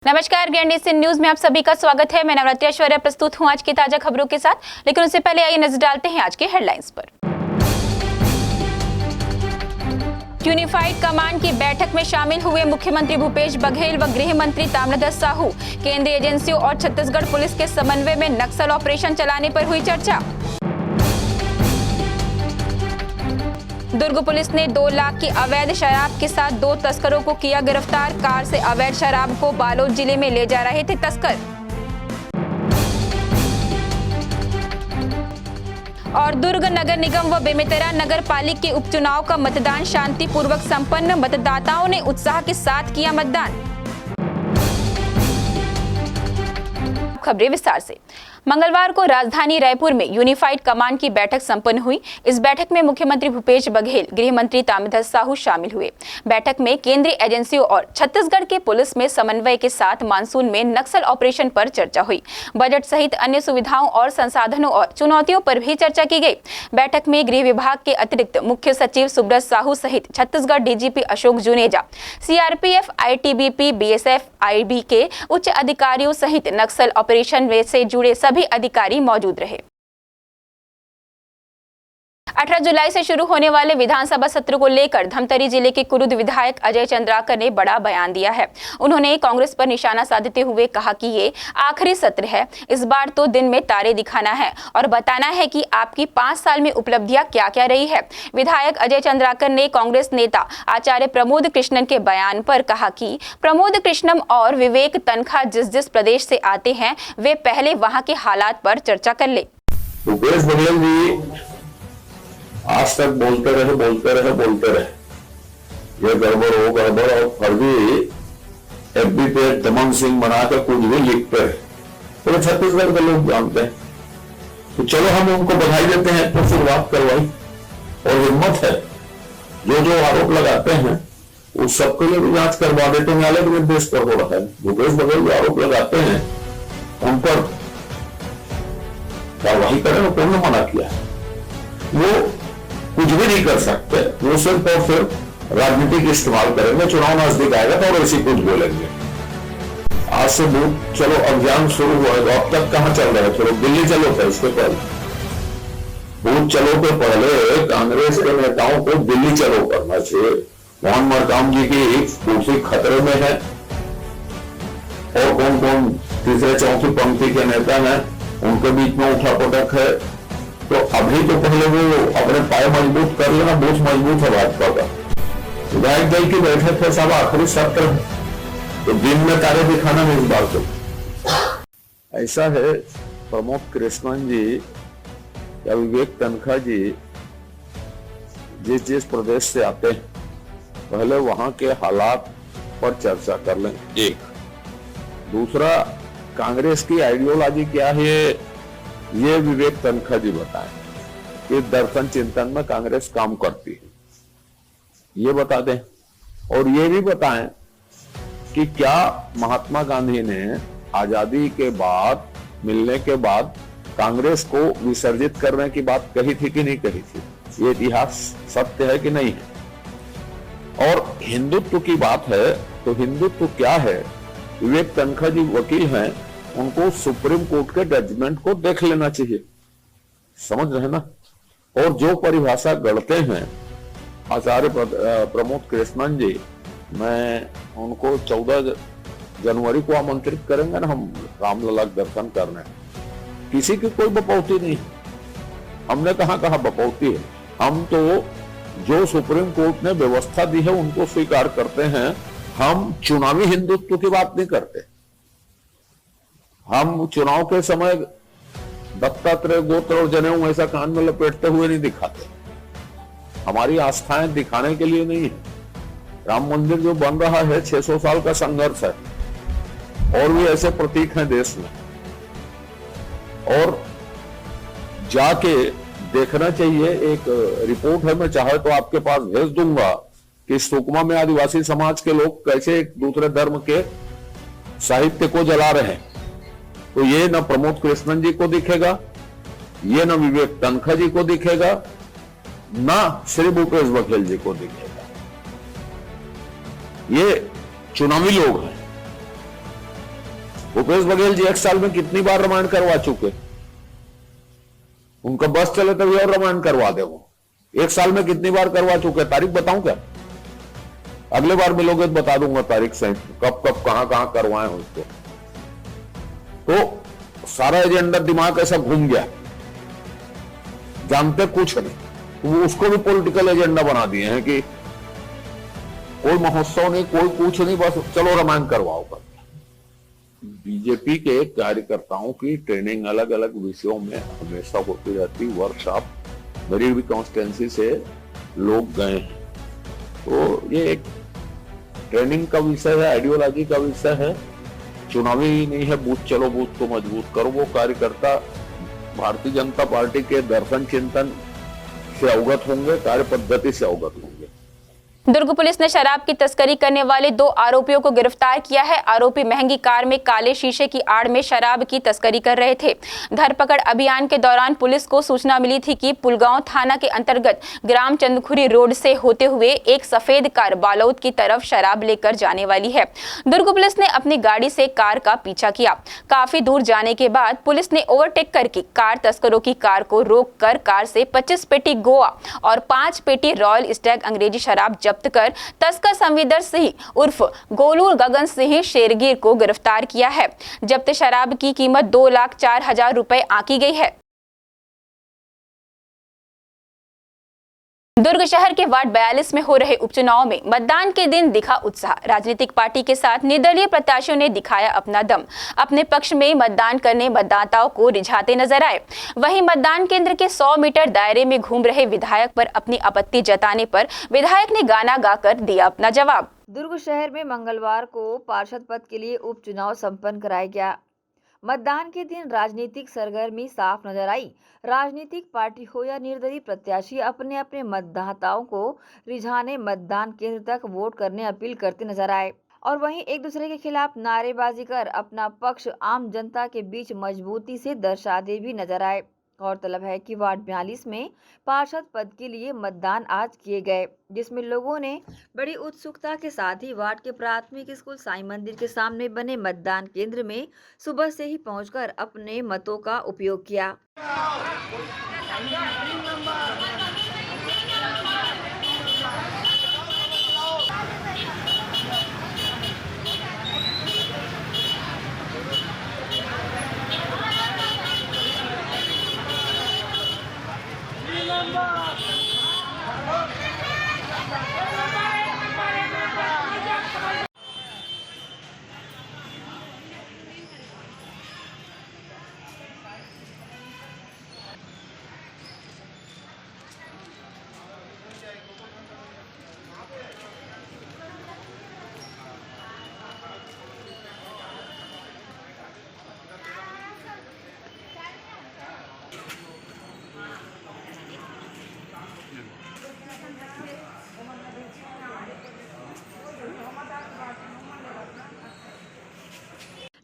नमस्कार, GNDC news में आप सभी का स्वागत है। मैं नवरात्रि ऐश्वर्या प्रस्तुत हूं आज की ताजा खबरों के साथ, लेकिन उससे पहले आइए नजर डालते हैं आज के हेडलाइंस पर। यूनिफाइड कमांड की बैठक में शामिल हुए मुख्यमंत्री भूपेश बघेल व गृह मंत्री ताम्रध्वज साहू। केंद्रीय एजेंसियों और छत्तीसगढ़ पुलिस के समन्वय में नक्सल ऑपरेशन चलाने पर हुई चर्चा। दुर्ग पुलिस ने 2 लाख की अवैध शराब के साथ 2 तस्करों को किया गिरफ्तार। कार से अवैध शराब को बालोद जिले में ले जा रहे थे तस्कर। और दुर्ग नगर निगम व बेमेतरा नगर पालिका के उपचुनाव का मतदान शांतिपूर्वक संपन्न। मतदाताओं ने उत्साह के साथ किया मतदान। खबरें विस्तार से। मंगलवार को राजधानी रायपुर में यूनिफाइड कमांड की बैठक संपन्न हुई। इस बैठक में मुख्यमंत्री भूपेश बघेल, गृह मंत्री ताम्रध्वज साहू शामिल हुए। बैठक में केंद्रीय एजेंसियों और छत्तीसगढ़ के पुलिस में समन्वय के साथ मानसून में नक्सल ऑपरेशन पर चर्चा हुई। बजट सहित अन्य सुविधाओं और संसाधनों और चुनौतियों पर भी चर्चा की गई। बैठक में गृह विभाग के अतिरिक्त मुख्य सचिव सुब्रत साहू सहित Chhattisgarh DGP Ashok Juneja, CRPF, ITBP, BSF, IB के उच्च अधिकारियों सहित नक्सल ऑपरेशन से जुड़े सभी अधिकारी मौजूद रहे। 18 जुलाई से शुरू होने वाले विधानसभा सत्र को लेकर धमतरी जिले के कुरुद विधायक अजय चंद्राकर ने बड़ा बयान दिया है। उन्होंने कांग्रेस पर निशाना साधते हुए कहा कि ये आखिरी सत्र है। इस बार तो दिन में तारे दिखाना है और बताना है कि आपकी 5 साल में उपलब्धियां क्या क्या रही है। विधायक अजय चंद्राकर ने कांग्रेस नेता आचार्य प्रमोद कृष्णन के बयान पर कहा कि प्रमोद कृष्णन और विवेक तनखा जिस प्रदेश से आते हैं वे पहले वहां के हालात पर चर्चा कर ले। भूपेश बघेल जी आज तक बोलते रहे ये गड़बड़ हो गड़बड़, और फर्जी एफबी पे दमन सिंह बना कर कुछ भी लिखते रहे। तो छत्तीसगढ़ के लोग जानते हैं। तो चलो हम उनको बधाई देते हैं, तो शुरुआत करवाई और हिम्मत है। जो आरोप लगाते हैं उस सबके लिए भी जांच करवा देते हैं। न्यायालय के निर्देश पर हो रहा है। भूपेश बघेल जो आरोप लगाते हैं उन पर कार्रवाई करें, और कौन मना किया है। वो कुछ भी नहीं कर सकते, वो सिर्फ और सिर्फ राजनीतिक इस्तेमाल करेंगे। चुनाव नजदीक आएगा तो और ऐसी कुछ बोलेंगे। आज से बूथ चलो अभियान शुरू हुआ है, तो अब तक कहां चल रहा है? चलो दिल्ली चलो था, इसके पहले बूथ चलो के पहले कांग्रेस के नेताओं को दिल्ली चलो करना चाहिए। मोहन मरकाम जी की कुर्सी खतरे में है, और कौन कौन तीसरे चौथी पंक्ति के नेता हैं उनके बीच में उठापटक है। तो अभी तो पहले वो अपने पाए मजबूत कर लेना। बूथ मजबूत है भाजपा का। विधायक दल की बैठक है, सब आखिरी सत्र है, तो दिन में तारे दिखाना नहीं इस बार तो। ऐसा है, प्रमोद कृष्णन जी या विवेक तनखा जी जिस प्रदेश से आते हैं पहले वहां के हालात पर चर्चा कर लें। एक दूसरा, कांग्रेस की आइडियोलॉजी क्या है ये विवेक तनखा जी बताएं कि दर्शन चिंतन में कांग्रेस काम करती है, ये बता दें। और ये भी बताएं कि क्या महात्मा गांधी ने आजादी के बाद, मिलने के बाद कांग्रेस को विसर्जित करने की बात कही थी कि नहीं कही थी? ये इतिहास सत्य है कि नहीं है? और हिंदुत्व की बात है तो हिंदुत्व क्या है? विवेक तनखा जी वकील हैं, उनको सुप्रीम कोर्ट के जजमेंट को देख लेना चाहिए। समझ रहे ना? और जो परिभाषा गढ़ते हैं आचार्य प्रमोद कृष्णन जी, मैं उनको 14 जनवरी को आमंत्रित करेंगे ना हम रामलला दर्शन करने। किसी की कोई बपौती नहीं, हमने कहा बपौती है। हम तो जो सुप्रीम कोर्ट ने व्यवस्था दी है उनको स्वीकार करते हैं। हम चुनावी हिंदुत्व की बात नहीं करते। हम चुनाव के समय दत्तात्रेय गोत्र और जनेऊ ऐसा कान में लपेटते हुए नहीं दिखाते। हमारी आस्थाएं दिखाने के लिए नहीं है। राम मंदिर जो बन रहा है 600 साल का संघर्ष है, और भी ऐसे प्रतीक हैं देश में। और जाके देखना चाहिए। एक रिपोर्ट है, मैं चाहे तो आपके पास भेज दूंगा कि सुकमा में आदिवासी समाज के लोग कैसे एक दूसरे धर्म के साहित्य को जला रहे हैं। तो ये न प्रमोद कृष्णन जी को दिखेगा, ये न विवेक तनखा जी को दिखेगा, न श्री भूपेश बघेल जी को दिखेगा। ये चुनावी लोग हैं। भूपेश बघेल जी 1 साल में कितनी बार रिमांड करवा चुके? उनका बस चले तभी और रिमांड करवा दे। वो 1 साल में कितनी बार करवा चुके? तारीख बताऊं क्या? अगले बार मिलोगे तो बता दूंगा तारीख से, कब कब कहां कहां करवाए उसको। तो सारा एजेंडा दिमाग ऐसा घूम गया, जानते कुछ नहीं, तो वो उसको भी पॉलिटिकल एजेंडा बना दिए हैं कि कोई महोत्सव नहीं, कोई कुछ नहीं, बस चलो रिमांड करवाओ कर। बीजेपी के कार्यकर्ताओं की ट्रेनिंग अलग अलग विषयों में हमेशा होती रहती, वर्कशॉप मेरी भी कॉन्स्टिट्यूंसी से लोग गए हैं। तो ये एक ट्रेनिंग का विषय है, आइडियोलॉजी का विषय है, चुनावी नहीं है। बूथ चलो बूथ को मजबूत करो। वो कार्यकर्ता भारतीय जनता पार्टी के दर्शन चिंतन से अवगत होंगे, कार्य पद्धति से अवगत होंगे। दुर्ग पुलिस ने शराब की तस्करी करने वाले 2 आरोपियों को गिरफ्तार किया है। आरोपी महंगी कार में काले शीशे की आड़ में शराब की तस्करी कर रहे थे। धरपकड़ अभियान के दौरान पुलिस को सूचना मिली थी कि पुलगांव थाना के अंतर्गत ग्राम चंदखुरी रोड से होते हुए एक सफेद कार बालोद की तरफ शराब लेकर जाने वाली है। दुर्ग पुलिस ने अपनी गाड़ी से कार का पीछा किया। काफी दूर जाने के बाद पुलिस ने ओवरटेक करके कार तस्करों की कार को रोककर कार से 25 पेटी गोवा और 5 पेटी रॉयल स्टैग अंग्रेजी शराब जब्त कर तस्कर संविदर सिंह उर्फ गोलू गगन सिंह शेरगीर को गिरफ्तार किया है। जब्त शराब की कीमत 2,04,000 रुपए आंकी गई है। दुर्ग शहर के वार्ड 42 में हो रहे उपचुनाव में मतदान के दिन दिखा उत्साह। राजनीतिक पार्टी के साथ निर्दलीय प्रत्याशियों ने दिखाया अपना दम। अपने पक्ष में मतदान करने मतदाताओं को रिझाते नजर आए। वहीं मतदान केंद्र के 100 मीटर दायरे में घूम रहे विधायक पर अपनी आपत्ति जताने पर विधायक ने गाना गाकर दिया अपना जवाब। दुर्ग शहर में मंगलवार को पार्षद पद के लिए उपचुनाव संपन्न कराया गया। मतदान के दिन राजनीतिक सरगर्मी साफ नजर आई। राजनीतिक पार्टी हो या निर्दलीय प्रत्याशी अपने अपने मतदाताओं को रिझाने मतदान केंद्र तक वोट करने अपील करते नजर आए और वहीं एक दूसरे के खिलाफ नारेबाजी कर अपना पक्ष आम जनता के बीच मजबूती से दर्शाते भी नजर आए। गौरतलब है कि वार्ड 42 में पार्षद पद के लिए मतदान आज किए गए, जिसमें लोगों ने बड़ी उत्सुकता के साथ ही वार्ड के प्राथमिक स्कूल साईं मंदिर के सामने बने मतदान केंद्र में सुबह से ही पहुंचकर अपने मतों का उपयोग किया।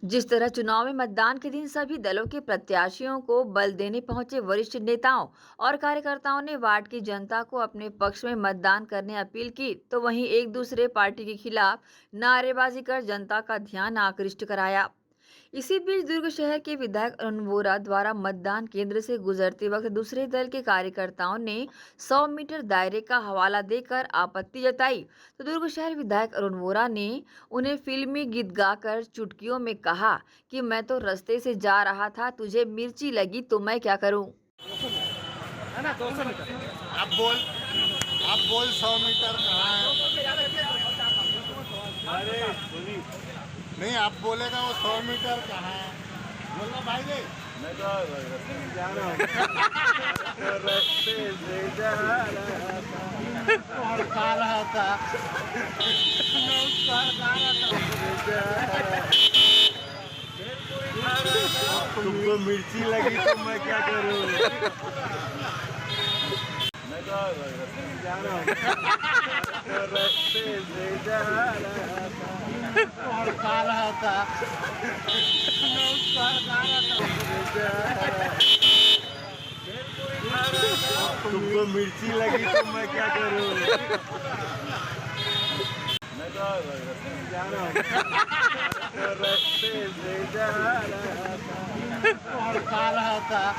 जिस तरह चुनाव में मतदान के दिन सभी दलों के प्रत्याशियों को बल देने पहुंचे वरिष्ठ नेताओं और कार्यकर्ताओं ने वार्ड की जनता को अपने पक्ष में मतदान करने अपील की, तो वहीं एक दूसरे पार्टी के खिलाफ नारेबाजी कर जनता का ध्यान आकृष्ट कराया। इसी बीच दुर्ग शहर के विधायक अरुण वोरा द्वारा मतदान केंद्र से गुजरते वक्त दूसरे दल के कार्यकर्ताओं ने 100 मीटर दायरे का हवाला देकर आपत्ति जताई, तो दुर्ग शहर विधायक अरुण वोरा ने उन्हें फिल्मी गीत गाकर चुटकियों में कहा कि मैं तो रास्ते से जा रहा था, तुझे मिर्ची लगी तो मैं क्या करूं। आप बोल 100 मीटर कहाँ है? नहीं, आप बोलेगा वो 100 मीटर कहाँ है? बोलना भाई जी। मैं तो जा रहा हूँ। रास्ते से जा रहा था। तुमको मिर्ची लगी तो मैं क्या करूँ? मैं तो जा रहा हूँ। रास्ते से जा रहा था। तुमको मिर्ची लगी तो मैं क्या करूँ? मैं और खा रहा था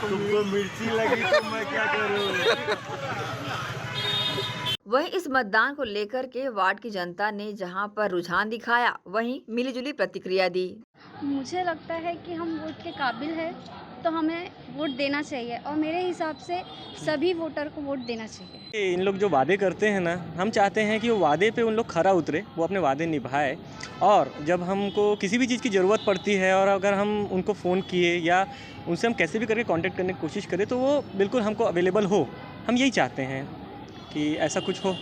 तुमको मिर्ची लगी तो मैं क्या करूं। वहीं इस मतदान को लेकर के वार्ड की जनता ने जहां पर रुझान दिखाया, वहीं मिलीजुली प्रतिक्रिया दी। मुझे लगता है कि हम वोट के काबिल हैं तो हमें वोट देना चाहिए और मेरे हिसाब से सभी वोटर को वोट देना चाहिए। इन लोग जो वादे करते हैं ना, हम चाहते हैं कि वो वादे पे उन लोग खरा उतरे, वो अपने वादे निभाए और जब हमको किसी भी चीज़ की ज़रूरत पड़ती है और अगर हम उनको फ़ोन किए या उनसे हम कैसे भी करके कांटेक्ट करने की कोशिश करें तो वो बिल्कुल हमको अवेलेबल हो। हम यही चाहते हैं कि ऐसा कुछ हो।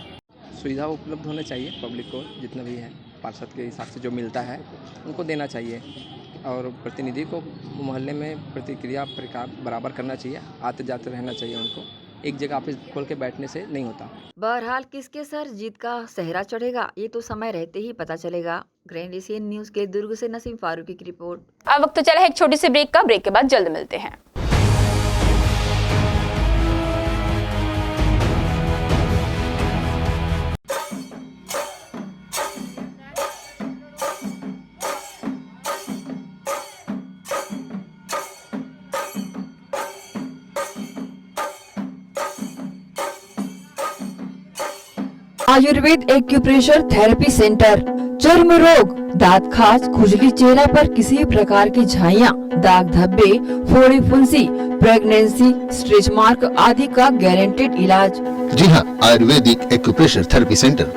सुविधा उपलब्ध होना चाहिए पब्लिक को, जितना भी है पार्षद के हिसाब से जो मिलता है उनको देना चाहिए और प्रतिनिधि को मोहल्ले में प्रतिक्रिया बराबर करना चाहिए, आते जाते रहना चाहिए उनको, एक जगह ऑफिस खोल के बैठने से नहीं होता। बहरहाल किसके सर जीत का सेहरा चढ़ेगा ये तो समय रहते ही पता चलेगा। ग्रैंड एशियन न्यूज़ के दुर्ग से नसीम फारूकी की रिपोर्ट। अब वक्त तो चला है एक छोटी सी ब्रेक का। ब्रेक के बाद जल्द मिलते हैं। आयुर्वेद एक्यूप्रेशर थेरेपी सेंटर, चर्म रोग, दांत खाज, खुजली, चेहरा पर किसी प्रकार की झाइयाँ, दाग धब्बे, फोड़ी फुंसी, प्रेगनेंसी, स्ट्रेच मार्क आदि का गारंटेड इलाज। जी हाँ, आयुर्वेदिक एक्यूप्रेशर थेरेपी सेंटर।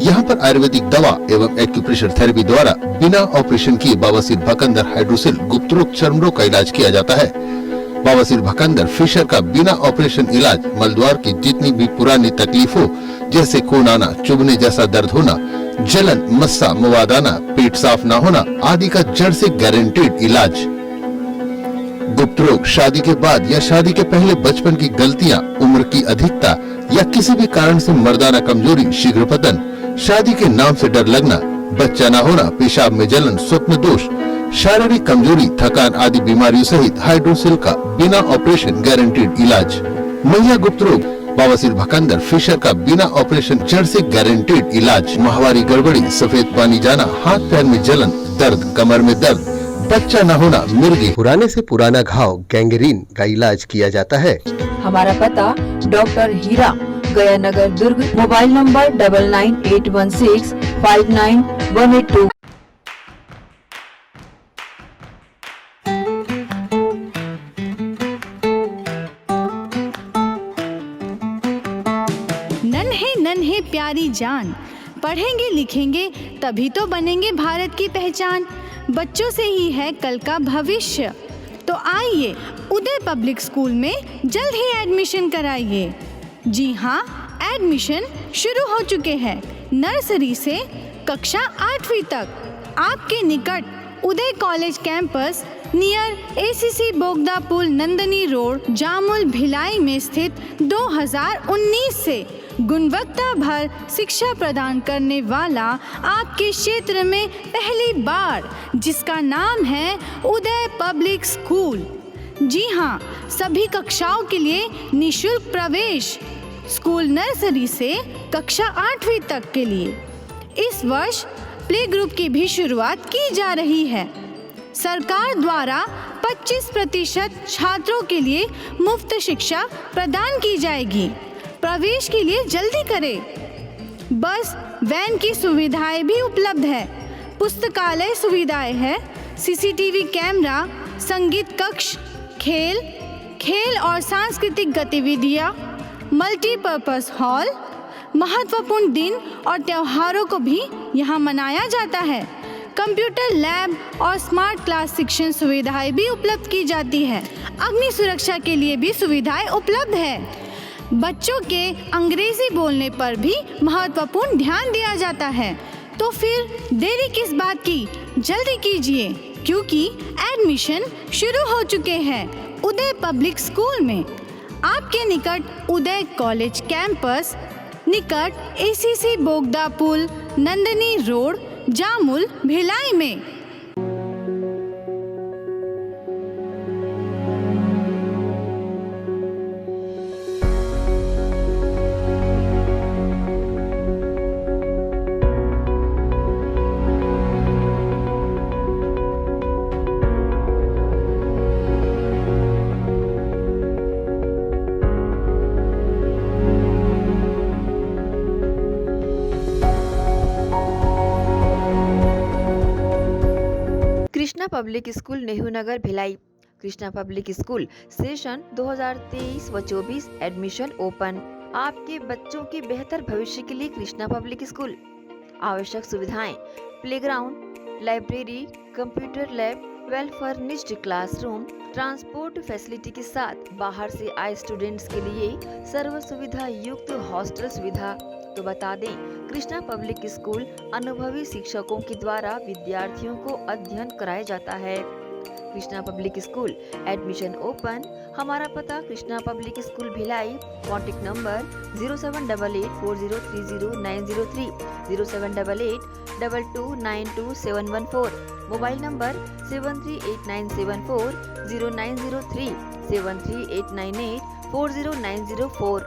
यहाँ पर आयुर्वेदिक दवा एवं एक्यूप्रेशर थेरेपी द्वारा बिना ऑपरेशन किए बवासीर, भकंदर, हाइड्रोसिल, गुप्त रोग, चर्म रोग का इलाज किया जाता है। बवासीर, भकंदर, फिशर का बिना ऑपरेशन इलाज, मलद्वार की जितनी भी पुरानी तकलीफ हो जैसे खून आना, चुभने जैसा दर्द होना, जलन, मस्सा, मवाद आना, पेट साफ न होना आदि का जड़ से गारंटेड इलाज। गुप्त रोग, शादी के बाद या शादी के पहले बचपन की गलतियां, उम्र की अधिकता या किसी भी कारण से मर्दाना कमजोरी, शीघ्र पतन, शादी के नाम से डर लगना, बच्चा न होना, पेशाब में जलन, स्वप्न दोष, शारीरिक कमजोरी, थकान आदि बीमारियों सहित हाइड्रोसिल का बिना ऑपरेशन गारंटेड इलाज। महिला गुप्त रोग, बवासीर, भकंदर, फिशर का बिना ऑपरेशन जड़ से गारंटेड इलाज। माहवारी गड़बड़ी, सफेद पानी जाना, हाथ पैर में जलन, दर्द, कमर में दर्द, बच्चा न होना, मिर्गी, पुराने से पुराना घाव, गैंग्रीन का इलाज किया जाता है। हमारा पता डॉक्टर हीरा, गया नगर, दुर्ग। Mobile number 9981659182। नन्हे नन्हे प्यारी जान, पढ़ेंगे लिखेंगे तभी तो बनेंगे भारत की पहचान। बच्चों से ही है कल का भविष्य, तो आइए उदय पब्लिक स्कूल में जल्द ही एडमिशन कराइए। जी हाँ, एडमिशन शुरू हो चुके हैं। नर्सरी से कक्षा 8वीं तक आपके निकट Uday college campus near ACC Bogda पुल, नंदनी रोड, जामुल, भिलाई में स्थित 2019 से गुणवत्ता भर शिक्षा प्रदान करने वाला आपके क्षेत्र में पहली बार, जिसका नाम है उदय पब्लिक स्कूल। जी हाँ, सभी कक्षाओं के लिए निःशुल्क प्रवेश। स्कूल नर्सरी से कक्षा 8वीं तक के लिए इस वर्ष प्ले ग्रुप की भी शुरुआत की जा रही है। सरकार द्वारा 25% छात्रों के लिए मुफ्त शिक्षा प्रदान की जाएगी। प्रवेश के लिए जल्दी करें। बस वैन की सुविधाएं भी उपलब्ध है। पुस्तकालय सुविधाएं है, सीसीटीवी कैमरा, संगीत कक्ष, खेल और सांस्कृतिक गतिविधियां, मल्टीपर्पस हॉल, महत्वपूर्ण दिन और त्योहारों को भी यहाँ मनाया जाता है। कंप्यूटर लैब और स्मार्ट क्लास शिक्षण सुविधाएं भी उपलब्ध की जाती है। अग्नि सुरक्षा के लिए भी सुविधाएं उपलब्ध है। बच्चों के अंग्रेजी बोलने पर भी महत्वपूर्ण ध्यान दिया जाता है। तो फिर देरी किस बात की, जल्दी कीजिए क्योंकि एडमिशन शुरू हो चुके हैं उदय पब्लिक स्कूल में। आपके निकट उदय कॉलेज कैंपस, निकट एसीसी बोगदा पुल, नंदनी रोड, जामुल, भिलाई में। Krishna public school Nehru Nagar Bhilai. Krishna public school session 2023 व 24 एडमिशन ओपन। आपके बच्चों के बेहतर भविष्य के लिए कृष्णा पब्लिक स्कूल। आवश्यक सुविधाएं playground, library, computer lab, well furnished classroom, transport facility के साथ बाहर से आए स्टूडेंट्स के लिए सर्व सुविधा युक्त हॉस्टल सुविधा। तो बता दें, कृष्णा पब्लिक स्कूल अनुभवी शिक्षकों के द्वारा विद्यार्थियों को अध्ययन कराया जाता है। Krishna public school admission open. हमारा पता Krishna public school Bhilai. Contact number 0788403090 078822922714। Mobile number 7389740903 7389840904।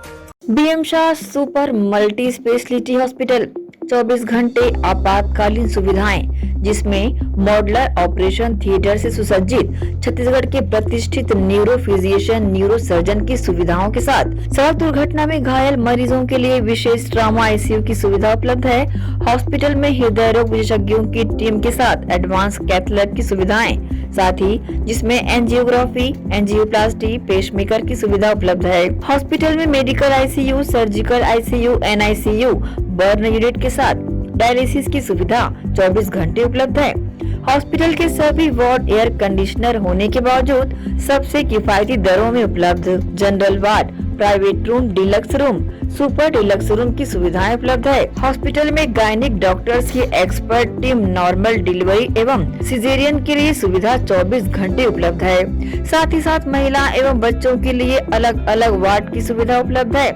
BM Shah super multi speciality hospital 24 घंटे आपातकालीन सुविधाएं, जिसमें मॉडुलर ऑपरेशन थिएटर से सुसज्जित छत्तीसगढ़ के प्रतिष्ठित न्यूरो फिजिशियन न्यूरो सर्जन की सुविधाओं के साथ सड़क दुर्घटना में घायल मरीजों के लिए विशेष ट्रॉमा आईसीयू की सुविधा उपलब्ध है। हॉस्पिटल में हृदय रोग विशेषज्ञों की टीम के साथ एडवांस कैथ लैब की सुविधाएं, साथ ही जिसमें एंजियोग्राफी, एंजियोप्लास्टी, पेसमेकर की सुविधा उपलब्ध है। हॉस्पिटल में medical ICU, surgical ICU, NICU, burn unit के साथ डायलिसिस की सुविधा 24 घंटे उपलब्ध है। हॉस्पिटल के सभी वार्ड एयर कंडीशनर होने के बावजूद सबसे किफायती दरों में उपलब्ध। General ward, private room, deluxe room, super deluxe room की सुविधाएं उपलब्ध है। हॉस्पिटल में गायनिक डॉक्टर्स की एक्सपर्ट टीम नॉर्मल डिलीवरी एवं सिजेरियन के लिए सुविधा 24 घंटे उपलब्ध है। साथ ही साथ महिला एवं बच्चों के लिए अलग अलग वार्ड की सुविधा उपलब्ध है।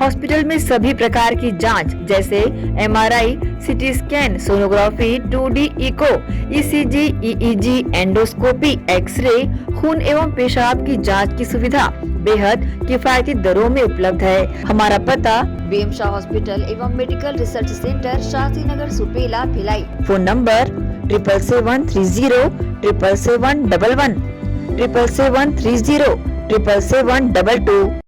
हॉस्पिटल में सभी प्रकार की जांच जैसे MRI, CT scan, sonography, 2D echo, ECG, EEG, endoscopy, x-ray, खून एवं पेशाब की जांच की सुविधा बेहद किफायती दरों में उपलब्ध है। हमारा पता बीएम शाह हॉस्पिटल एवं medical research centre, Shastri Nagar, Supela, Bhilai. Phone number 7773077711 7730777722।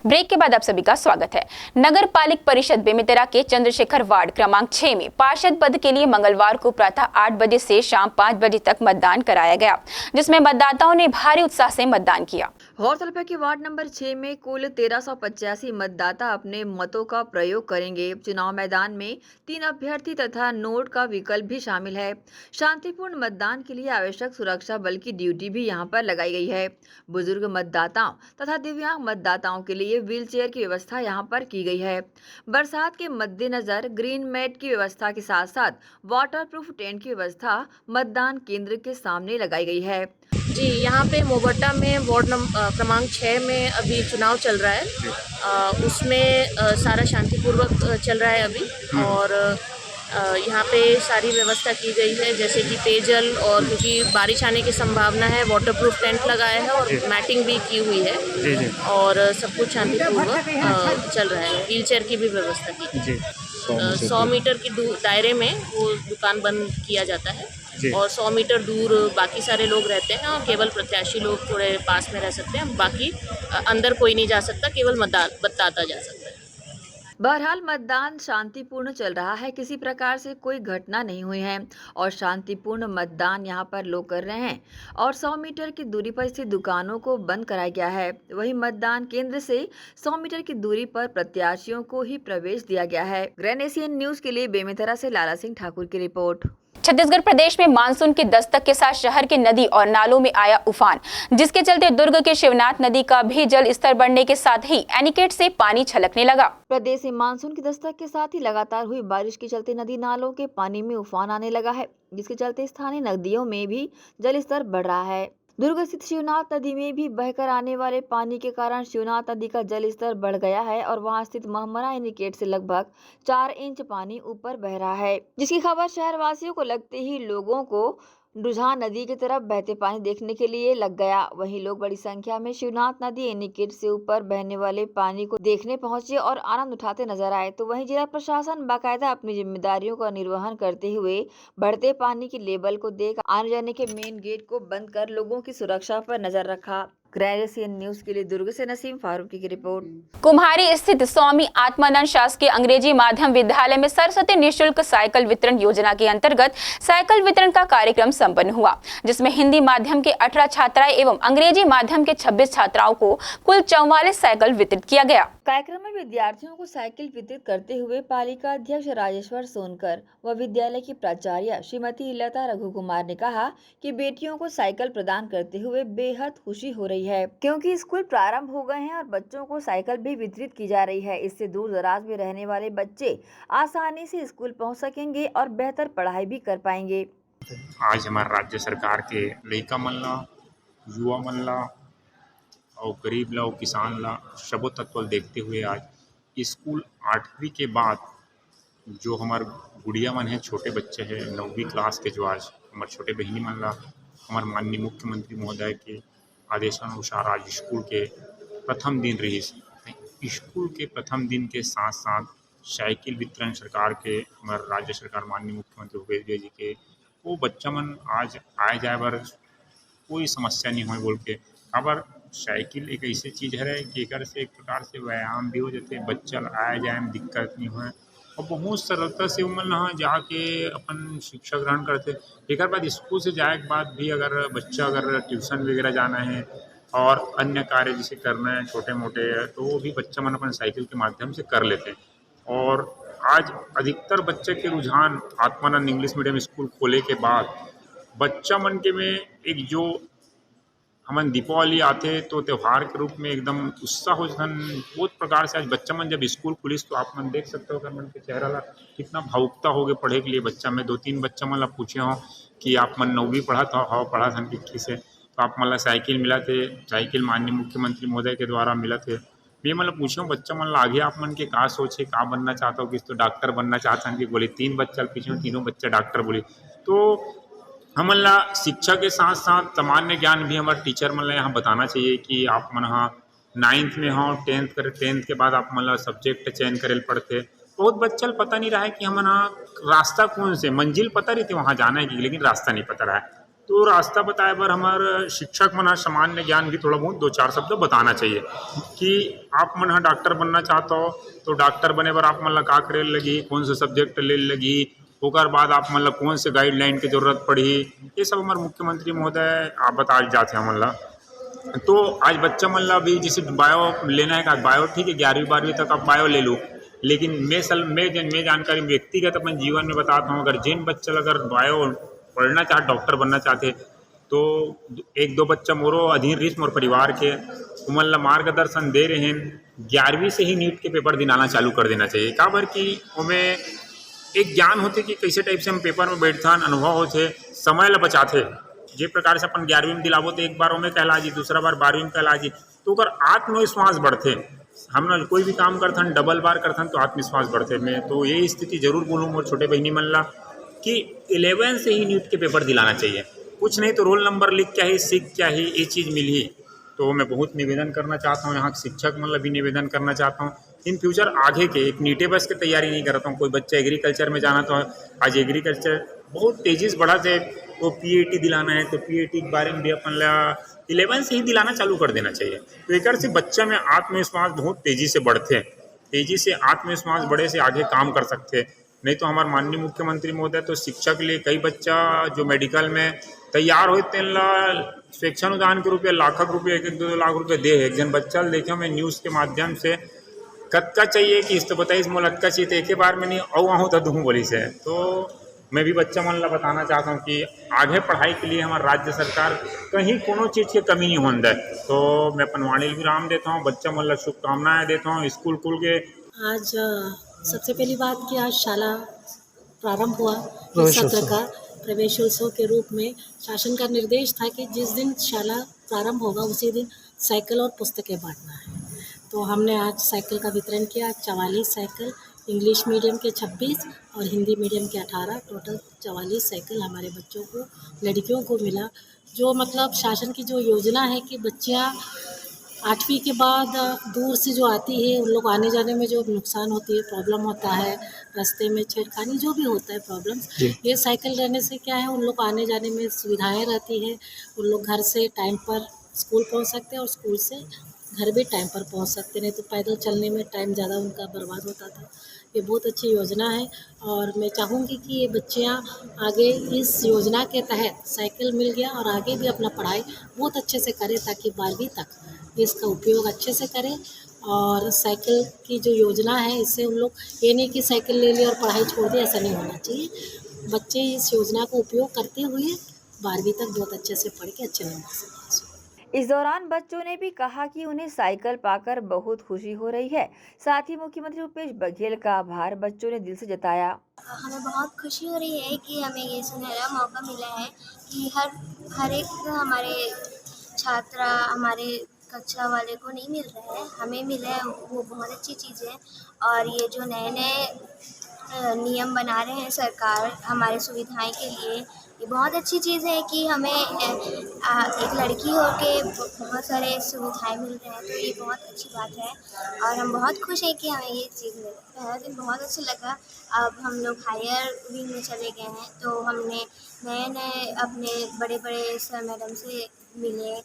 Break के बाद आप सभी का स्वागत है। नगर पालिक परिषद बेमेतरा के चंद्रशेखर वार्ड क्रमांक 6 में पार्षद पद के लिए मंगलवार को प्रातः 8 बजे से शाम 5 बजे तक मतदान कराया गया, जिसमें मतदाताओं ने भारी उत्साह से मतदान किया। गौरतलब है कि वार्ड नंबर 6 में कुल 1385 मतदाता अपने मतों का प्रयोग करेंगे। चुनाव मैदान में 3 अभ्यर्थी तथा नोट का विकल्प भी शामिल है। शांतिपूर्ण मतदान के लिए आवश्यक सुरक्षा बल की ड्यूटी भी यहां पर लगाई गई है। बुजुर्ग मतदाताओं तथा दिव्यांग मतदाताओं के लिए व्हीलचेयर की व्यवस्था यहां पर की गई है। बरसात के मद्देनजर ग्रीन मैट की व्यवस्था के साथ साथ वाटरप्रूफ टेंट की व्यवस्था मतदान केंद्र के सामने लगाई गई है। जी, यहाँ पे मोबट्टा में वार्ड क्रमांक 6 में अभी चुनाव चल रहा है। उसमें सारा शांतिपूर्वक चल रहा है अभी, और यहाँ पे सारी व्यवस्था की गई है, जैसे कि पेयजल, और क्योंकि बारिश आने की संभावना है वाटरप्रूफ टेंट लगाया है और मैटिंग भी की हुई है। और सब कुछ शांतिपूर्वक चल रहा है। व्हीलचेयर की भी व्यवस्था की है। 100 मीटर की दायरे में वो दुकान बंद किया जाता है और 100 मीटर दूर बाकी सारे लोग रहते हैं और केवल प्रत्याशी लोग थोड़े पास में रह सकते हैं। बाकी अंदर कोई नहीं जा सकता, केवल मतदाता जा सकता है। बहरहाल मतदान शांतिपूर्ण चल रहा है, किसी प्रकार से कोई घटना नहीं हुई है और शांतिपूर्ण मतदान यहां पर लोग कर रहे हैं और 100 मीटर की दूरी पर स्थित दुकानों को बंद कराया गया है। वहीं मतदान केंद्र से 100 मीटर की दूरी पर प्रत्याशियों को ही प्रवेश दिया गया है। ग्रैंड एशियन न्यूज के लिए बेमेतरा से लाला सिंह ठाकुर की रिपोर्ट। छत्तीसगढ़ प्रदेश में मानसून की दस्तक के साथ शहर की नदी और नालों में आया उफान, जिसके चलते दुर्ग के शिवनाथ नदी का भी जल स्तर बढ़ने के साथ ही एनीकट से पानी छलकने लगा। प्रदेश में मानसून की दस्तक के साथ ही लगातार हुई बारिश के चलते नदी नालों के पानी में उफान आने लगा है, जिसके चलते स्थानीय नदियों में भी जल स्तर बढ़ रहा है। दुर्ग स्थित शिवनाथ नदी में भी बहकर आने वाले पानी के कारण शिवनाथ नदी का जल स्तर बढ़ गया है और वहां स्थित महमरा एनीकट से लगभग 4 इंच पानी ऊपर बह रहा है, जिसकी खबर शहर वासियों को लगते ही लोगों को रुझान नदी की तरफ बहते पानी देखने के लिए लग गया। वहीं लोग बड़ी संख्या में शिवनाथ नदी एनीकट से ऊपर बहने वाले पानी को देखने पहुंचे और आनंद उठाते नजर आए। तो वहीं जिला प्रशासन बाकायदा अपनी जिम्मेदारियों का निर्वहन करते हुए बढ़ते पानी की लेवल को देख आने जाने के मेन गेट को बंद कर लोगों की सुरक्षा पर नजर रखा। ग्रैंड एशियन न्यूज के लिए दुर्ग से नसीम फारूकी की रिपोर्ट। कुम्हारी स्थित स्वामी आत्मानंद शासकीय अंग्रेजी माध्यम विद्यालय में सरस्वती निःशुल्क साइकिल वितरण योजना के अंतर्गत साइकिल वितरण का कार्यक्रम संपन्न हुआ, जिसमें हिंदी माध्यम के 18 छात्राएं एवं अंग्रेजी माध्यम के 26 छात्राओं को कुल 44 साइकिल वितरित किया गया। कार्यक्रम में विद्यार्थियों को साइकिल वितरित करते हुए पालिका अध्यक्ष राजेश्वर सोनकर व विद्यालय की प्राचार्य श्रीमती लता रघु कुमार ने कहा कि बेटियों को साइकिल प्रदान करते हुए बेहद खुशी हो रही है, क्योंकि स्कूल प्रारंभ हो गए हैं और बच्चों को साइकिल भी वितरित की जा रही है। इससे दूर दराज में रहने वाले बच्चे आसानी से स्कूल पहुंच सकेंगे और बेहतर पढ़ाई भी कर पाएंगे। आज हमारे राज्य सरकार के लइका मन ला, युवा मन ला और गरीब ला और किसान ला सबो तत्व देखते हुए आज स्कूल 8वीं के बाद जो हमारे गुड़िया मन है, छोटे बच्चे हैं 9वीं क्लास के, जो आज हमारे छोटे बहनी मन ला हमारे माननीय मुख्यमंत्री महोदय के आदेशानुसार आज स्कूल के प्रथम दिन रही। स्कूल के प्रथम दिन के साथ साथ साइकिल वितरण सरकार के हमारे राज्य सरकार माननीय मुख्यमंत्री भूपेश जी के वो बच्चा मन आज आए जाए बर कोई समस्या नहीं हो बोल के। अबर साइकिल एक ऐसी चीज़ है कि एक से एक प्रकार से व्यायाम भी हो जाते, बच्चा आए जाए में दिक्कत नहीं हो और बहुत सरलता से उमन हाँ जाके अपन शिक्षा ग्रहण करते। एक बाद स्कूल से जाए के बाद भी अगर बच्चा अगर ट्यूशन वगैरह जाना है और अन्य कार्य जिसे करना है छोटे मोटे, तो वो भी बच्चा मन अपन साइकिल के माध्यम से कर लेते हैं। और आज अधिकतर बच्चे के रुझान आत्मानंद इंग्लिश मीडियम स्कूल खोले के बाद बच्चा मन के में एक जो हमन दीपावली आते तो त्यौहार के रूप में एकदम उत्साह हो जान बहुत प्रकार से। आज बच्चा मन जब स्कूल खुलिस तो आप मन देख सकते हो मन के चेहरा ला कितना भावुकता हो गए पढ़े के लिए। बच्चा में 2-3 बच्चा मन ला पूछे हो कि आप मन 9वीं पढ़ा था, हाँ पढ़ा था किक्की से, तो आप मन ला साइकिल मिला थे, साइकिल माननीय मुख्यमंत्री महोदय के द्वारा मिला थे। ये मतलब पूछे हो बच्चा मन ला आगे आप मन के का सोचे, का बनना चाहता हो, किस तो डॉक्टर बनना चाहता है कि बोले 3 बच्चा पीछे तीनों बच्चे डॉक्टर बोले। तो हमन ला शिक्षा के साथ साथ सामान्य ज्ञान भी हमारे टीचर मन ला यहाँ बताना चाहिए कि आप मन हाँ 9th में हो 10th के बाद आप मन ला सब्जेक्ट चयन करे पड़ते। बहुत बच्चा पता नहीं रहा है कि हमन हाँ रास्ता कौन से, मंजिल पता रही थी वहाँ जाना है कि, लेकिन रास्ता नहीं पता रहा है। तो रास्ता बताए बर हमारे शिक्षक मन हाँ सामान्य ज्ञान भी थोड़ा बहुत 2-4 शब्द बताना चाहिए कि आप मन हाँ डॉक्टर बनना चाहता हो तो डॉक्टर बने बर आप मन ला का करे लगी, कौन सा सब्जेक्ट ले लगी, ओकर बाद आप मतलब कौन से गाइडलाइन की जरूरत पड़ी, ये सब हमारे मुख्यमंत्री महोदय आप बता जाते हैं हमन ला। तो आज बच्चा मन ला भी जैसे बायो लेना है का बायो ठीक है 11वीं-12वीं तक आप बायो ले लो, लेकिन मैं जानकारी व्यक्तिगत अपने जीवन में बताता हूँ अगर जिन बच्चा अगर बायो पढ़ना चाहते डॉक्टर बनना चाहते तो 1-2 बच्चा मोरो अधीन रही मोर परिवार के उमन ला मार्गदर्शन दे रहे हैं। 11वीं से ही नीट के पेपर दिलाना चालू कर देना चाहिए, का भर की उमें एक ज्ञान होते कि कैसे टाइप से हम पेपर में बैठथन, अनुभव होते, समय ला बचाते। जे प्रकार से अपन 11वीं में दिलाबो तो एक बार उमें कहला जी, दूसरा बार 12वीं में कहला जी, तो ओकर आत्मविश्वास बढ़ते। हम ना कोई भी काम करथन डबल बार करथन तो आत्मविश्वास बढ़ते। मैं तो ये स्थिति जरूर बोलूँ मोर छोटे बहनी मन ला कि 11 से ही नीट के पेपर दिलाना चाहिए, कुछ नहीं तो रोल नंबर लिख क्या ही सीख क्या ही ये चीज़ मिली। तो मैं बहुत निवेदन करना चाहता हूँ यहाँ के शिक्षक मतलब भी निवेदन करना चाहता हूँ इन फ्यूचर आगे के एक नीटे बस की तैयारी नहीं करता हूँ। कोई बच्चा एग्रीकल्चर में जाना तो आज एग्रीकल्चर बहुत तेज़ी से बढ़ा थे, वो PAT दिलाना है तो PAT के बारे में भी अपन 11 से ही दिलाना चालू कर देना चाहिए। तो एक से बच्चा में आत्मविश्वास बहुत तेज़ी से बढ़ते। तेजी से आत्मविश्वास बढ़े से आगे काम कर सकते हैं। नहीं तो हमारे माननीय मुख्यमंत्री महोदय तो शिक्षा के लिए कई बच्चा जो मेडिकल में तैयार हो तेनला स्वेच्छानुदान के रुपये लाख रुपये 1-2 लाख रुपये दे एक जन बच्चा देखे मैं न्यूज़ के माध्यम से कत्का चाहिए कि इस तो बताइए मोलक्का चाहिए तो एक ही बार में नहीं आहूँ तो दूँ बोली से। तो मैं भी बच्चा मन ला बताना चाहता हूँ कि आगे पढ़ाई के लिए हमारा राज्य सरकार कहीं कोनो चीज़ की कमी नहीं होने दे। तो मैं अपन वाणी विराम देता हूँ, बच्चा मन ला शुभकामनाएं देता हूँ। स्कूल खुल के आज सबसे पहली बात कि आज शाला प्रारंभ हुआ इस सत्र का प्रवेशोत्सव के रूप में शासन का निर्देश था कि जिस दिन शाला प्रारंभ होगा उसी दिन साइकिल और पुस्तकें बांटना है। तो हमने आज साइकिल का वितरण किया। 44 साइकिल, इंग्लिश मीडियम के 26 और हिंदी मीडियम के 18, टोटल 44 साइकिल हमारे बच्चों को, लड़कियों को मिला। जो मतलब शासन की जो योजना है कि बच्चियाँ 8वीं के बाद दूर से जो आती है उन लोग आने जाने में जो नुकसान होती है, प्रॉब्लम होता है, रास्ते में छेड़खानी जो भी होता है प्रॉब्लम्स, ये साइकिल रहने से क्या है उन लोग आने जाने में सुविधाएं रहती है। उन लोग घर से टाइम पर स्कूल पहुंच सकते हैं और स्कूल से घर भी टाइम पर पहुंच सकते, नहीं तो पैदल चलने में टाइम ज़्यादा उनका बर्बाद होता था। ये बहुत अच्छी योजना है और मैं चाहूँगी कि ये बच्चियाँ आगे इस योजना के तहत साइकिल मिल गया और आगे भी अपना पढ़ाई बहुत अच्छे से करें ताकि 12वीं तक इसका उपयोग अच्छे से करें। और साइकिल की जो योजना है इससे उन लोग ये नहीं कि साइकिल ले ली और पढ़ाई छोड़ दी, ऐसा नहीं होना चाहिए। बच्चे इस योजना को उपयोग करते हुए 12वीं तक बहुत अच्छे से पढ़ के अच्छे नंबर से पास हो। इस दौरान बच्चों ने भी कहा कि उन्हें साइकिल पाकर बहुत खुशी हो रही है। साथ ही मुख्यमंत्री भूपेश बघेल का आभार बच्चों ने दिल से जताया। हमें बहुत खुशी हो रही है कि हमें ये सुनहरा मौका मिला है कि हर एक हमारे छात्र हमारे कक्षा वाले को नहीं मिल रहा है, हमें मिला है, वो बहुत अच्छी चीज़ है। और ये जो नए नए नियम बना रहे हैं सरकार हमारे सुविधाएं के लिए, ये बहुत अच्छी चीज़ है कि हमें एक लड़की होके बहुत सारे सुविधाएं मिल रहे हैं, तो ये बहुत अच्छी बात है और हम बहुत खुश हैं कि हमें ये चीज़ मिली। पहला दिन बहुत अच्छा लगा। अब हम लोग हायर विंग में चले गए हैं तो हमने नए नए अपने बड़े बड़े सर मैडम से मिले।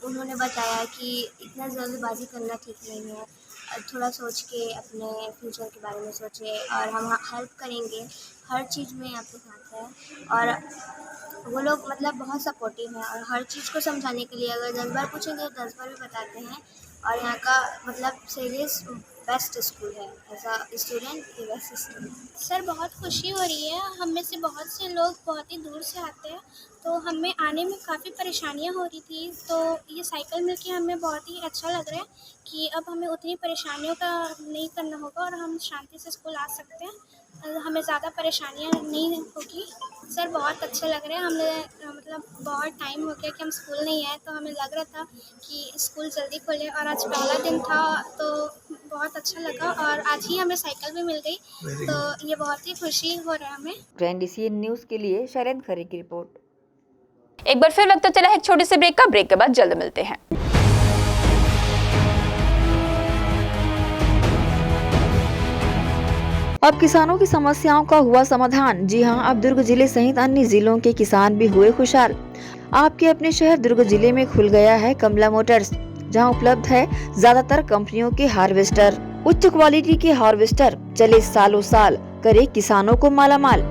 उन्होंने बताया कि इतना जल्दबाजी करना ठीक नहीं है, थोड़ा सोच के अपने फ्यूचर के बारे में सोचे और हम हेल्प करेंगे, हर चीज़ में आपके साथ है। और वो लोग मतलब बहुत सपोर्टिव हैं और हर चीज़ को समझाने के लिए अगर 10 बार पूछेंगे तो 10 बार भी बताते हैं। और यहाँ का मतलब सीरियस बेस्ट स्कूल है, एज अ स्टूडेंट ये बेस्ट स्कूल है। सर बहुत खुशी हो रही है, हम में से बहुत से लोग बहुत ही दूर से आते हैं तो हमें आने में काफ़ी परेशानियां हो रही थी, तो ये साइकिल मिलके हमें बहुत ही अच्छा लग रहा है कि अब हमें उतनी परेशानियों का नहीं करना होगा और हम शांति से स्कूल आ सकते हैं, हमें ज़्यादा परेशानियां नहीं होगी। सर बहुत अच्छे लग रहे हैं, हमने मतलब बहुत टाइम हो गया कि हम स्कूल नहीं आए तो हमें लग रहा था कि स्कूल जल्दी खुले और आज पहला दिन था तो बहुत अच्छा लगा और आज ही हमें साइकिल भी मिल गई, तो ये बहुत ही खुशी हो रहा है हमें। ग्रैंड न्यूज़ के लिए शैलेंद्र खरे की रिपोर्ट। एक बार फिर वक्त चला है एक छोटे से ब्रेक का। ब्रेक के बाद जल्द मिलते हैं। अब किसानों की समस्याओं का हुआ समाधान। जी हां, अब दुर्ग जिले सहित अन्य जिलों के किसान भी हुए खुशहाल। आपके अपने शहर दुर्ग जिले में खुल गया है कमला मोटर्स, जहां उपलब्ध है ज्यादातर कंपनियों के हार्वेस्टर। उच्च क्वालिटी के हार्वेस्टर चले सालों साल, करे किसानों को मालामाल।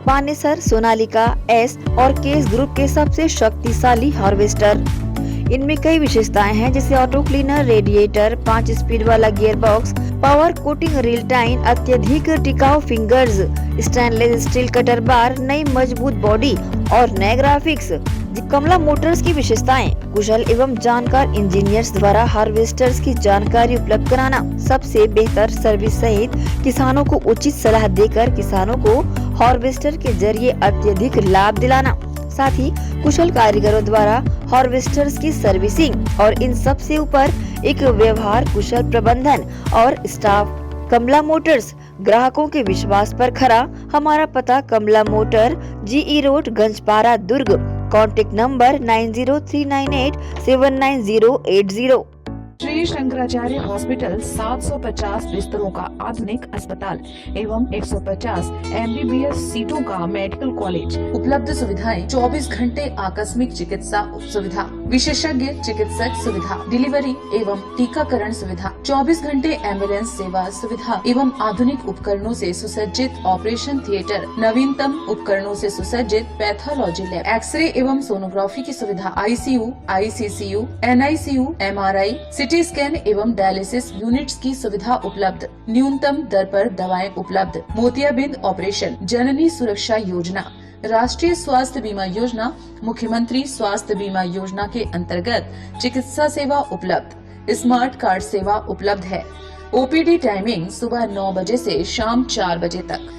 पानेसर, सोनालिका, एस और केस ग्रुप के सबसे शक्तिशाली हार्वेस्टर। इनमें कई विशेषताएं हैं जैसे ऑटो क्लीनर, रेडिएटर, 5 स्पीड वाला gear box, power coating reel time, अत्यधिक टिकाऊ फिंगर्स, स्टेनलेस स्टील कटर बार, नई मजबूत बॉडी और नए ग्राफिक्स। कमला मोटर्स की विशेषताएं: कुशल एवं जानकार इंजीनियर्स द्वारा हार्वेस्टर्स की जानकारी उपलब्ध कराना, सबसे बेहतर सर्विस सहित किसानों को उचित सलाह देकर किसानों को हार्वेस्टर के जरिए अत्यधिक लाभ दिलाना, साथ ही कुशल कारीगरों द्वारा हार्वेस्टर्स की सर्विसिंग और इन सब से ऊपर एक व्यवहार कुशल प्रबंधन और स्टाफ। कमला मोटर्स, ग्राहकों के विश्वास पर खरा। हमारा पता Kamala motor, GE road, Ganjpara, Durg. Contact number 9039879080। Shri Shankaracharya hospital 750 बिस्तरों का आधुनिक अस्पताल एवं 150 MBBS सीटों का मेडिकल कॉलेज। उपलब्ध सुविधाएं 24 घंटे आकस्मिक चिकित्सा सुविधा, विशेषज्ञ चिकित्सक सुविधा, डिलीवरी एवं टीकाकरण सुविधा, 24 घंटे एम्बुलेंस सेवा सुविधा एवं आधुनिक उपकरणों से सुसज्जित ऑपरेशन थिएटर, नवीनतम उपकरणों से सुसज्जित पैथोलॉजी लैब, एक्सरे एवं सोनोग्राफी की सुविधा, ICU, ICCU, NICU, MRI, CT scan एवं डायलिसिस यूनिट्स की सुविधा उपलब्ध, न्यूनतम दर पर दवाएं उपलब्ध, मोतियाबिंद ऑपरेशन, जननी सुरक्षा योजना, राष्ट्रीय स्वास्थ्य बीमा योजना, मुख्यमंत्री स्वास्थ्य बीमा योजना के अंतर्गत चिकित्सा सेवा उपलब्ध, स्मार्ट कार्ड सेवा उपलब्ध है। OPD टाइमिंग सुबह 9 बजे से शाम 4 बजे तक।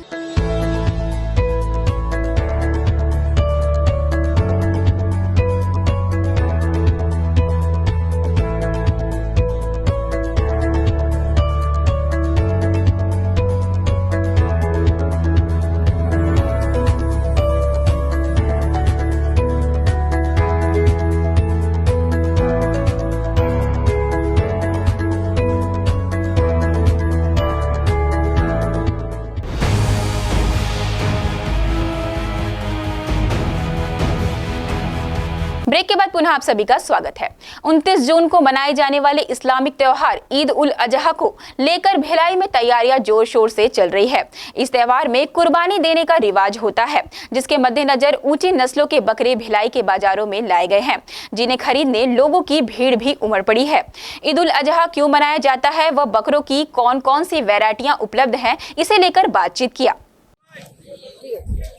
ब्रेक के बाद पुनः आप सभी का स्वागत है। 29 जून को मनाए जाने वाले इस्लामिक त्योहार ईद उल अजहा को लेकर भिलाई में तैयारियां जोर शोर से चल रही है। इस त्योहार में कुर्बानी देने का रिवाज होता है, जिसके मद्देनजर ऊंची नस्लों के बकरे भिलाई के बाजारों में लाए गए हैं, जिन्हें खरीदने लोगों की भीड़ भी उमड़ पड़ी है। ईद उल अजहा क्यों मनाया जाता है, वह बकरों की कौन कौन सी वैरायटियां उपलब्ध हैं, इसे लेकर बातचीत किया।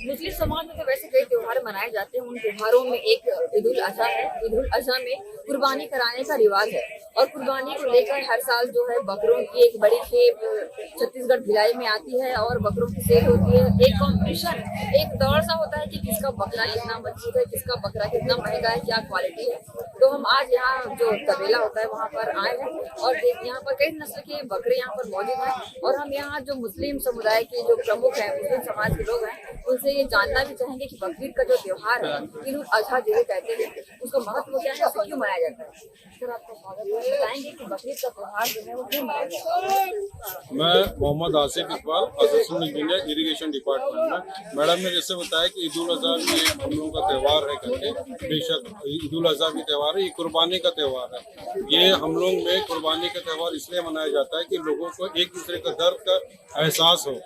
मुस्लिम समाज में तो वैसे कई त्योहार मनाए जाते हैं। उन त्योहारों में एक ईद उल अजहा है। ईद उल अजहा में कुर्बानी कराने का रिवाज है और कुर्बानी को लेकर हर साल जो है बकरों की एक बड़ी खेप छत्तीसगढ़ भिलाई में आती है और बकरों की सेल होती है। एक कंपटीशन, एक दौड़ सा होता है कि किसका बकरा कितना मजबूत है, किसका बकरा कितना महंगा है, क्या क्वालिटी है। तो हम आज यहाँ जो तबेला होता है वहाँ पर आए हैं और यहाँ पर कई नस्ल के बकरे यहाँ पर मौजूद हैं और हम यहाँ जो मुस्लिम समुदाय के जो प्रमुख हैं, मुस्लिम समाज के लोग हैं, उनसे ये जानना भी चाहेंगे कि बकरीद का जो त्योहार है, ईद उल अजहा जिसे कहते हैं, उसका महत्व क्या है, उसे क्यों मनाया जाता है। सर आपका स्वागत है, बताएंगे कि बकरीद का त्योहार जो है वो क्यों मनाया जाता है। मैं Mohammad Asif Iqbal, assistant engineer irrigation department में। मैडम ने जैसे बताया कि ईद उल अजहा भी हम लोगों का त्यौहार है करके, बेशक ईद उल अजहा भी त्यौहार है, ये कुर्बानी का त्यौहार है। ये हम लोग में कुर्बानी का त्यौहार इसलिए मनाया जाता है कि लोगों को एक दूसरे का दर्द का एहसास हो।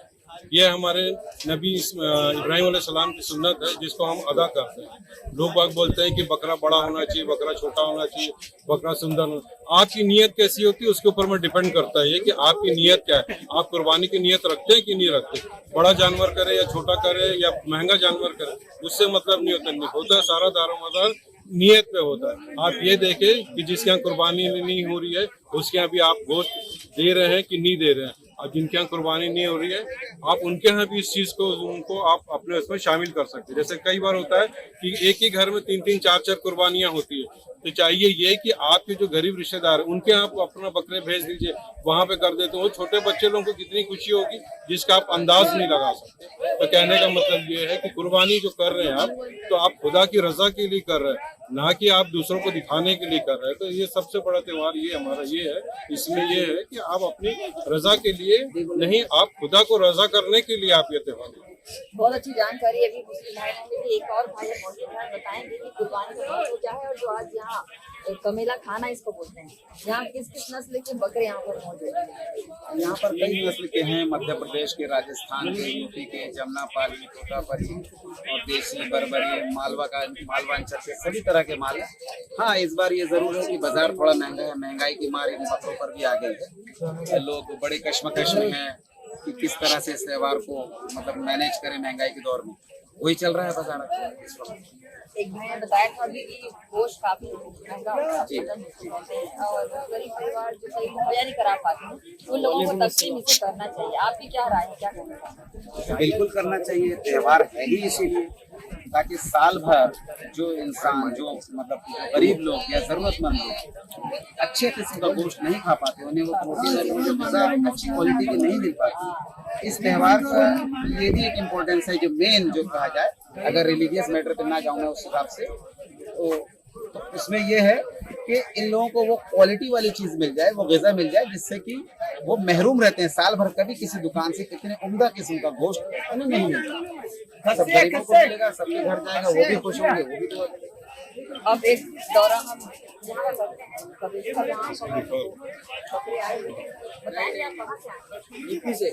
ये हमारे नबी इब्राहिम अलैहिस्सलाम की सुन्नत है, जिसको हम अदा करते हैं। लोग बाग बोलते हैं कि बकरा बड़ा होना चाहिए, बकरा छोटा होना चाहिए, बकरा सुंदर होना। आपकी नीयत कैसी होती है उसके ऊपर में डिपेंड करता है कि आपकी नीयत क्या है। आप कुर्बानी की नीयत रखते हैं कि नहीं रखते। बड़ा जानवर करे या छोटा करे या महंगा जानवर करे, उससे मतलब नहीं होता है। सारा दारोमदार नीयत पे होता है। आप ये देखें कि जिसके यहाँ कुर्बानी नहीं हो रही है उसके यहाँ भी आप गोश्त दे रहे हैं कि नहीं दे रहे हैं, और जिनके यहाँ कुर्बानी नहीं हो रही है आप उनके यहाँ भी इस चीज को उनको आप अपने उसमें शामिल कर सकते हैं। जैसे कई बार होता है कि एक ही घर में 3-3, 4-4 कुर्बानियां होती है, तो चाहिए ये कि आपके जो गरीब रिश्तेदार है उनके यहाँ आप अपना बकरे भेज दीजिए, वहां पे कर देते हो। छोटे बच्चे लोगों को कितनी खुशी होगी जिसका आप अंदाज नहीं लगा सकते। तो कहने का मतलब ये है कि कुर्बानी जो कर रहे हैं आप, तो आप खुदा की रजा के लिए कर रहे हैं, ना कि आप दूसरों को दिखाने के लिए कर रहे हैं। तो ये सबसे बड़ा त्योहार ये हमारा ये है। इसमें ये है कि आप अपनी रजा के लिए नहीं, आप खुदा को रजा करने के लिए आप ये त्योहार। बहुत अच्छी जानकारी। अभी मुस्लिम भाई में भी एक और भाई मौजूद है, बताएंगे कि कुर्बानी का महत्व क्या है और जो आज यहाँ कमेला खाना इसको बोलते हैं, यहाँ किस किस नस्ल के बकरे यहाँ पर मौजूद हैं। यहाँ पर कई नस्ल के हैं, मध्य प्रदेश के, राजस्थान के, यूपी के, जमनापाली, तोतापरी और देसी, बरबरी, मालवा अंचल से सभी तरह के माल है। हाँ, इस बार ये जरूर है कि बाजार थोड़ा महंगा है, महंगाई की मार इन बकरों पर भी आ गई है। लोग बड़े कश्मकश में हैं कि किस तरह से इस त्योहार को मतलब मैनेज करें महंगाई के दौर में, वही चल रहा है बाजार इस वक्त। एक भाई ने बताया था अभी कि गोश्त काफी महंगा और गरीब परिवार जो सही मुहैया नहीं करा पाते हैं, उन लोगों को तस्लीम इसे करना चाहिए। आपकी क्या राय है, क्या कहना? बिल्कुल करना चाहिए। त्योहार है ही इसीलिए ताकि साल भर जो इंसान, जो मतलब गरीब लोग या जरूरतमंद लोग अच्छे किस्म का गोश्त नहीं खा पाते, उन्हें वो प्रोटीन अच्छी क्वालिटी की नहीं मिल पाती। इस त्योहार का ये भी एक इम्पोर्टेंस है, जो मेन जो कहा जाए, अगर रिलीजियस मैटर पे ना जाऊँ मैं उस हिसाब से, तो इसमें ये है कि इन लोगों को वो क्वालिटी वाली चीज मिल जाए, वो ग़िज़ा मिल जाए, जिससे कि वो महरूम रहते हैं। साल भर कभी किसी दुकान से कितने उम्दा किस्म का गोश्त उन्हें नहीं मिलता। सब गरीबों को मिलेगा, सबके घर जाएगा, वो भी खुश होंगे, वो भी दुआ करेंगे। अब एक दौरा हम यहाँ पर करते हैं। कभी कभी यहाँ बकरे आए हुए हैं। बताएंगे आप कहाँ से आए हैं? यूपी से।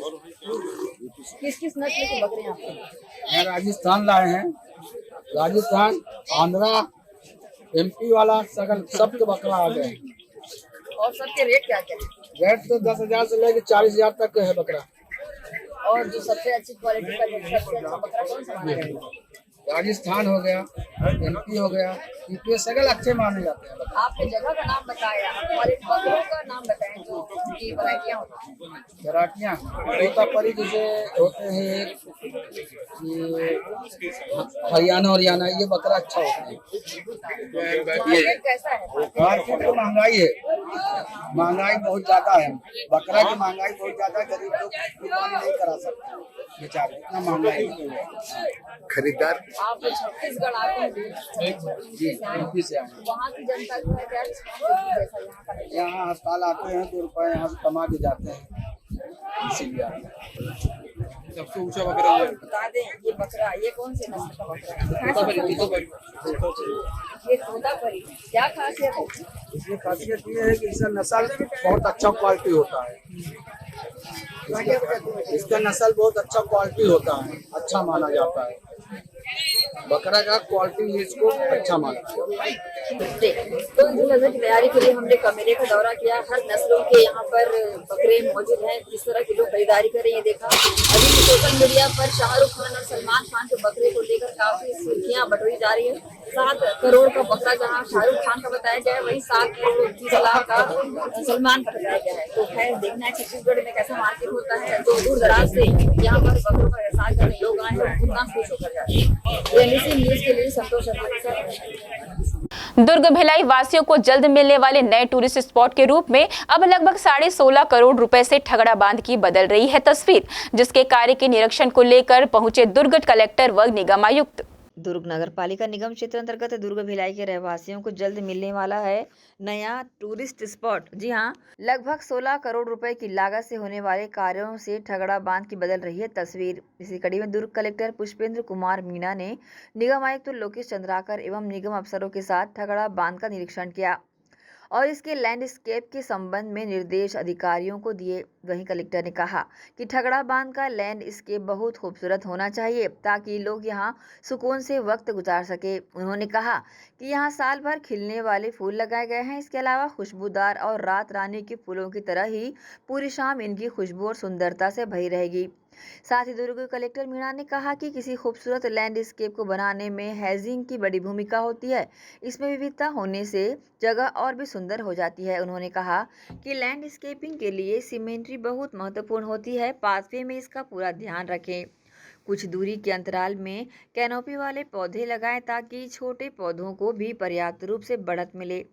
किस किस नस्ल के बकरे यहाँ पे? यहाँ राजस्थान लाए हैं, राजस्थान, आंध्रा, MP वाला सगल सबके बकरा आ गए। और सबके रेट क्या क्या है? रेट तो 10,000 से लेकर 40,000 तक का है बकरा। और जो सबसे अच्छी क्वालिटी का जो सबसे अच्छा बकरा कौन सा माना जाता है? राजस्थान हो गया, MP हो गया, ये सगल अच्छे माने जाते हैं। आपने जगह का नाम बताया और एक बकरों का नाम बताएं जो की वैरायटियाँ होती हैं। वैरायटियाँ तोतापरी जैसे होते हैं, ये हरियाणा ये बकरा अच्छा होता है। ये कैसा है? मार्केट में महंगाई है, महंगाई बहुत ज्यादा है। बकरा की महंगाई बहुत ज्यादा, गरीब लोग कुर्बानी नहीं करा सकते बेचारे, इतना महंगाई है। खरीदार आप छत्तीसगढ़ आते हैं जी, MP से आए। वहाँ की जनता जो है क्या जैसा यहाँ का है? यहाँ अस्पताल आते हैं, 2 रुपए यहाँ से कमा के जाते हैं, इसीलिए आते हैं। सबसे ऊंचा बकरा ये बता दें, ये बकरा ये कौन से नस्ल का बकरा है? ये तोतापरी क्या खासियत है? इसकी खासियत ये है कि इसका नस्ल बहुत अच्छा क्वालिटी होता है। इसका नस्ल बहुत अच्छा क्वालिटी होता है, अच्छा माना जाता है। बकरा का क्वालिटी इसको अच्छा माना जाता है। तो ईद-उल-अज़हा की तैयारी के लिए हमने कमेरे का दौरा किया। हर नस्लों के यहाँ पर बकरे मौजूद हैं। किस तरह के लोग खरीदारी कर रहे हैं देखा। अभी भी सोशल मीडिया पर शाहरुख खान और सलमान खान के बकरे को लेकर काफी सुर्खियां बटोरी जा रही है। 7 करोड़ का बकरा जहाँ शाहरुख खान का बताया गया है, वही 7 करोड़ 30 लाख का सलमान का बताया गया है। तो खैर देखना है छत्तीसगढ़ में कैसा मार्केट होता है। तो दूर दराज से यहाँ पर बकरों का व्यवसाय करने लोग आए हैं, कितना खुश होकर जा रहे हैं। NBC न्यूज के लिए संतोष शर्मा के साथ। दुर्ग भिलाई वासियों को जल्द मिलने वाले नए टूरिस्ट स्पॉट के रूप में अब लगभग 16.5 करोड़ रुपए से ठगड़ा बांध की बदल रही है तस्वीर, जिसके कार्य के निरीक्षण को लेकर पहुंचे दुर्ग कलेक्टर व निगम आयुक्त। दुर्ग नगर पालिका निगम क्षेत्र अंतर्गत दुर्ग भिलाई के रहवासियों को जल्द मिलने वाला है नया टूरिस्ट स्पॉट। जी हां, लगभग 16 करोड़ रुपए की लागत से होने वाले कार्यों से ठगड़ा बांध की बदल रही है तस्वीर। इसी कड़ी में दुर्ग कलेक्टर पुष्पेंद्र कुमार मीणा ने निगम आयुक्त लोकेश चंद्राकर एवं निगम अफसरों के साथ ठगड़ा बांध का निरीक्षण किया और इसके लैंडस्केप के संबंध में निर्देश अधिकारियों को दिए। वहीं कलेक्टर ने कहा कि ठगड़ा बांध का लैंडस्केप बहुत खूबसूरत होना चाहिए ताकि लोग यहां सुकून से वक्त गुजार सके। उन्होंने कहा कि यहां साल भर खिलने वाले फूल लगाए गए हैं। इसके अलावा खुशबूदार और रात रानी के फूलों की तरह ही पूरी शाम इनकी खुशबू और सुंदरता से भरी रहेगी। साथ ही दुर्ग कलेक्टर मीणा ने कहा कि किसी खूबसूरत लैंडस्केप को बनाने में हेजिंग की बड़ी भूमिका होती है। इसमें विविधता होने से जगह और भी सुंदर हो जाती है। उन्होंने कहा कि लैंडस्केपिंग के लिए सीमेंट्री बहुत महत्वपूर्ण होती है। पाथवे में इसका पूरा ध्यान रखें। कुछ दूरी के अंतराल में कैनोपी वाले पौधे लगाएं ताकि छोटे पौधों को भी पर्याप्त रूप से बढ़त मिले,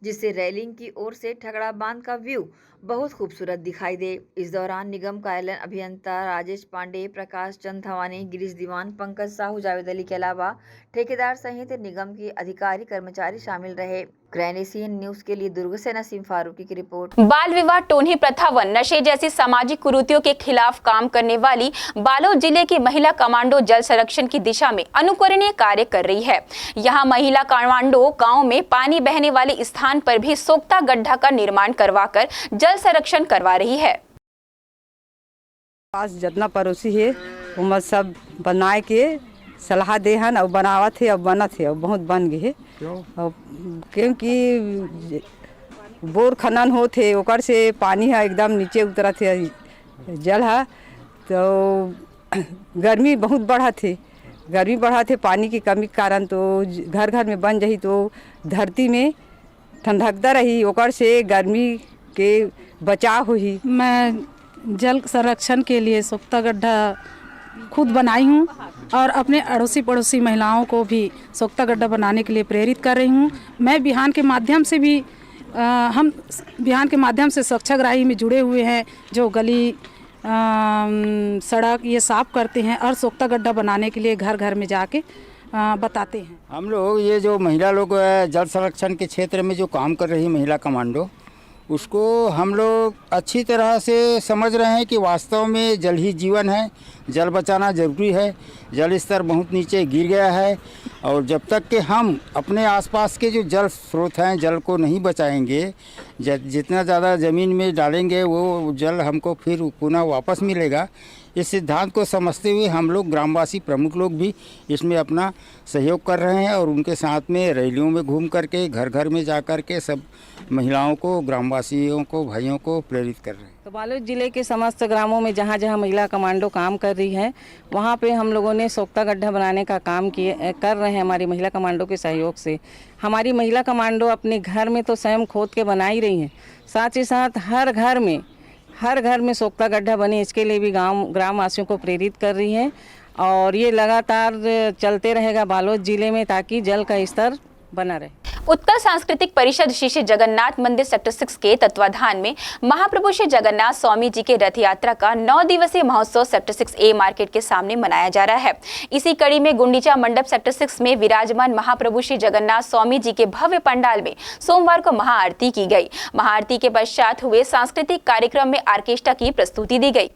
जिससे रेलिंग की ओर से ठगड़ा बांध का व्यू बहुत खूबसूरत दिखाई दे। इस दौरान निगम कार्यालय अभियंता राजेश पांडे, प्रकाश चंद थवानी, गिरीश दीवान, पंकज साहू, जावेद अली के अलावा ठेकेदार सहित निगम के अधिकारी कर्मचारी शामिल रहे। ग्रैंड एशियन न्यूज के लिए दुर्ग से नसीम फारूकी की रिपोर्ट। बाल विवाह, टोन्ही प्रथा व नशे जैसी सामाजिक कुरीतियों के खिलाफ काम करने वाली बालोद जिले की महिला कमांडो जल संरक्षण की दिशा में अनुकरणीय कार्य कर रही है। यहाँ महिला कमांडो गांव में पानी बहने वाले स्थान पर भी सोख्ता गड्ढा का निर्माण करवाकर जल संरक्षण करवा रही है। पास जितना पड़ोसी है वो सब बनाए के सलाह दे हन और बनावत है और बनत है और बहुत बन गए है। क्योंकि बोर खनन होते है ओकर से पानी है एकदम नीचे उतरत है, जल है तो गर्मी बहुत बढ़त है पानी की कमी के कारण। तो घर घर में बन रही तो धरती में ठंडकता रही, ओकर से गर्मी के बचाव हुई। मैं जल संरक्षण के लिए सोख्ता गड्ढा खुद बनाई हूँ और अपने अड़ोसी पड़ोसी महिलाओं को भी सोख्ता गड्ढा बनाने के लिए प्रेरित कर रही हूँ। मैं बिहान के माध्यम से भी हम बिहान के माध्यम से स्वच्छाग्राही में जुड़े हुए हैं, जो गली सड़क ये साफ करते हैं और सोख्ता गड्ढा बनाने के लिए घर घर में जाके बताते हैं। हम लोग ये जो महिला लोग जल संरक्षण के क्षेत्र में जो काम कर रही महिला कमांडो, उसको हम लोग अच्छी तरह से समझ रहे हैं कि वास्तव में जल ही जीवन है, जल बचाना ज़रूरी है। जल स्तर बहुत नीचे गिर गया है और जब तक कि हम अपने आसपास के जो जल स्रोत हैं जल को नहीं बचाएंगे, जितना ज़्यादा ज़मीन में डालेंगे वो जल हमको फिर पुनः वापस मिलेगा। इस सिद्धांत को समझते हुए हम लोग ग्रामवासी प्रमुख लोग भी इसमें अपना सहयोग कर रहे हैं और उनके साथ में रैलियों में घूम करके घर घर में जा कर के सब महिलाओं को, ग्रामवासियों को, भाइयों को प्रेरित कर रहे हैं। तो बालोद जिले के समस्त ग्रामों में जहाँ जहाँ महिला कमांडो काम कर रही है वहाँ पे हम लोगों ने सोख्ता गड्ढा बनाने का काम कर रहे हैं हमारी महिला कमांडो के सहयोग से। हमारी महिला कमांडो अपने घर में तो स्वयं खोद के बना ही रही हैं, साथ ही साथ हर घर में सोख्ता गड्ढा बने इसके लिए भी ग्रामवासियों को प्रेरित कर रही हैं और ये लगातार चलते रहेगा बालोद जिले में ताकि जल का स्तर बना रहे। उत्कल सांस्कृतिक परिषद श्री श्री जगन्नाथ मंदिर सेक्टर 6 के तत्वाधान में महाप्रभु श्री जगन्नाथ स्वामी जी के रथ यात्रा का 9 दिवसीय महोत्सव सेक्टर 6A मार्केट के सामने मनाया जा रहा है। इसी कड़ी में गुंडीचा मंडप सेक्टर 6 में विराजमान महाप्रभु श्री जगन्नाथ स्वामी जी के भव्य पंडाल में सोमवार को महाआरती की गई। महाआरती के पश्चात हुए सांस्कृतिक कार्यक्रम में आर्केस्ट्रा की प्रस्तुति दी गई।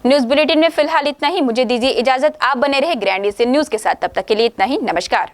न्यूज बुलेटिन में फिलहाल इतना ही। मुझे दीजिए इजाजत। आप बने रहे ग्रैंड न्यूज के साथ। तब तक के लिए इतना ही। नमस्कार।